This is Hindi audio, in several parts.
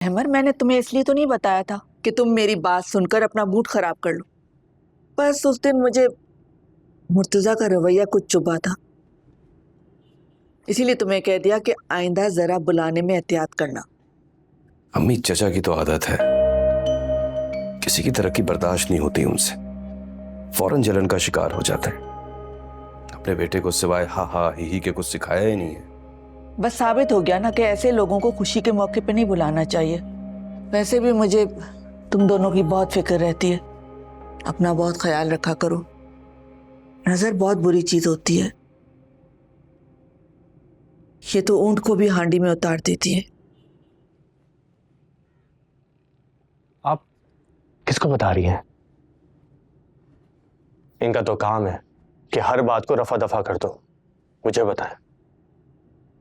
अहमर, मैंने तुम्हें इसलिए तो नहीं बताया था कि तुम मेरी बात सुनकर अपना मूड खराब कर लो। बस उस दिन मुझे मुर्तजा का रवैया कुछ चुभा था, इसीलिए तुम्हें कह दिया कि आइंदा जरा बुलाने में एहतियात करना। अम्मी, चचा की तो आदत है, किसी की तरक्की बर्दाश्त नहीं होती उनसे, फौरन जलन का शिकार हो जाता है। अपने बेटे को सिवाय हा हा ही के कुछ सिखाया ही नहीं है। बस साबित हो गया ना कि ऐसे लोगों को खुशी के मौके पे नहीं बुलाना चाहिए। वैसे भी मुझे तुम दोनों की बहुत फिक्र रहती है, अपना बहुत ख्याल रखा करो। नजर बहुत बुरी चीज होती है, ये तो ऊंट को भी हांडी में उतार देती है। आप किसको बता रही हैं? इनका तो काम है कि हर बात को रफा दफा कर दो। मुझे बताएं,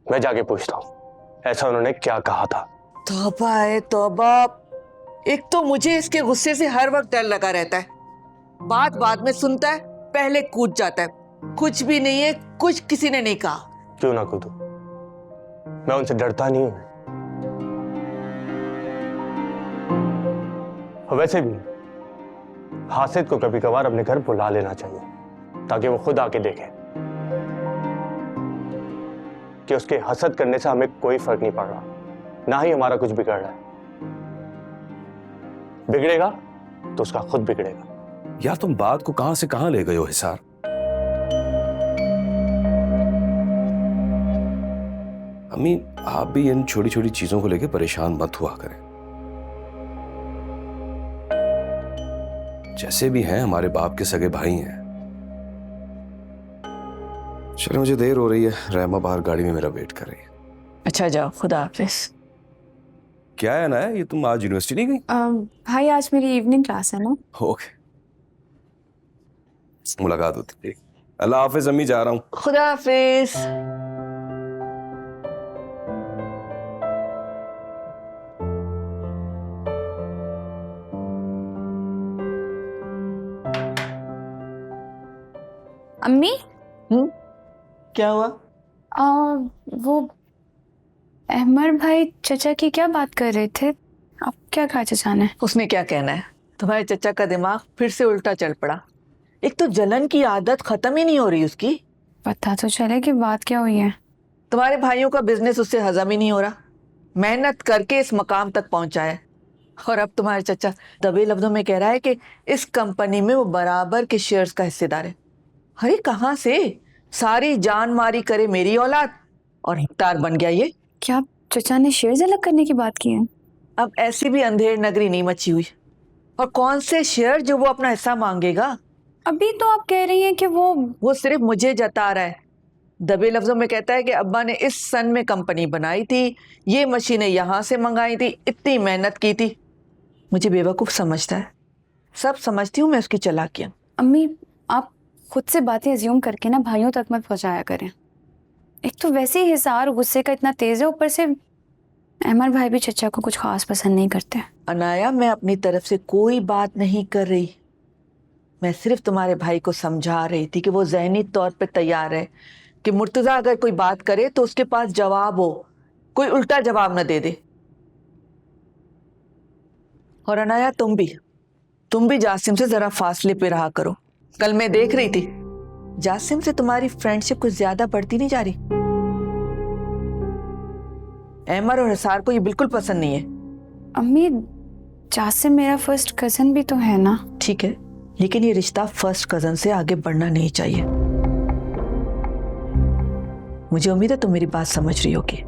मैं जाके पूछता हूं ऐसा उन्होंने क्या कहा था। तौबा है तौबा, एक तो मुझे इसके गुस्से से हर वक्त डर लगा रहता है। बात बाद में सुनता है, पहले कूद जाता है। कुछ भी नहीं है, कुछ किसी ने नहीं कहा। क्यों ना कूदूं? मैं उनसे डरता नहीं हूं। वैसे भी हासिद को कभी कभार अपने घर बुला लेना चाहिए ताकि वो खुद आके देखे कि उसके हसद करने से हमें कोई फर्क नहीं पड़ रहा, ना ही हमारा कुछ बिगड़ रहा है। बिगड़ेगा तो उसका खुद बिगड़ेगा। यार, तुम बात को कहां से कहां ले गए हो हिसार। अम्मी, आप भी इन छोटी छोटी चीजों को लेकर परेशान मत हुआ करें। जैसे भी हैं, हमारे बाप के सगे भाई हैं। चलो, मुझे देर हो रही है, रहमा बाहर गाड़ी में मेरा वेट कर रही है। अच्छा जाओ, खुदा हाफिज। क्या है ना, ये तुम आज यूनिवर्सिटी नहीं गई? भाई आज मेरी इवनिंग क्लास है ना। ओके, मुलाकात होती है। अल्लाह हाफिज अम्मी, जा रहा हूँ। खुदा हाफिज। अम्मी, क्या हुआ? वो अहमर भाई चचा की क्या बात कर रहे थे? अब क्या कहा चचा ने? उसने क्या कहना है, तुम्हारे चचा का दिमाग फिर से उल्टा चल पड़ा। एक तो जलन की आदत खत्म ही नहीं हो रही उसकी। पता तो चले कि बात क्या हुई है। तुम्हारे भाइयों का बिजनेस उससे हजम ही नहीं हो रहा, मेहनत करके इस मकाम तक पहुंचा है, और अब तुम्हारे चचा दबे लफ्जों में कह रहा है कि इस कंपनी में वो बराबर के शेयर्स का हिस्सेदार है। अरे कहाँ से, सारी जान मारी करे मेरी औलाद, और हिकदार बन गया ये। क्या चचा ने शेयर्स अलग करने की बात की है? अब ऐसी भी अंधेर नगरी नहीं मची हुई, और कौन से शेयर जो वो अपना हिस्सा मांगेगा। अभी तो आप कह रही हैं कि वो सिर्फ मुझे जता रहा है, दबे लफ्जों में कहता है कि अब्बा ने इस सन में कंपनी बनाई थी, ये मशीनें यहाँ से मंगाई थी, इतनी मेहनत की थी। मुझे बेवकूफ़ समझता है, सब समझती हूँ मैं उसकी चालाकियाँ। अम्मी, आप खुद से बातें अज्यूम करके ना भाइयों तक मत पहुंचाया करें। एक तो वैसे ही हिसार गुस्से का इतना तेज है, ऊपर से अहमर भाई भी चचा को कुछ खास पसंद नहीं करते। अनाया, मैं अपनी तरफ से कोई बात नहीं कर रही, मैं सिर्फ तुम्हारे भाई को समझा रही थी कि वो ज़हनी तौर पे तैयार है कि मुर्तज़ा अगर कोई बात करे तो उसके पास जवाब हो, कोई उल्टा जवाब न दे दे। और अनाया, तुम भी जासिम से जरा फासले पे रहा करो। कल मैं देख रही थी, जासिम से तुम्हारी फ्रेंडशिप कुछ ज्यादा बढ़ती नहीं जा रही। अहमर और हिसार को ये बिल्कुल पसंद नहीं है। अम्मी, जासिम मेरा फर्स्ट कजन भी तो है ना। ठीक है, लेकिन ये रिश्ता फर्स्ट कजन से आगे बढ़ना नहीं चाहिए। मुझे उम्मीद है तुम मेरी बात समझ रही होगी।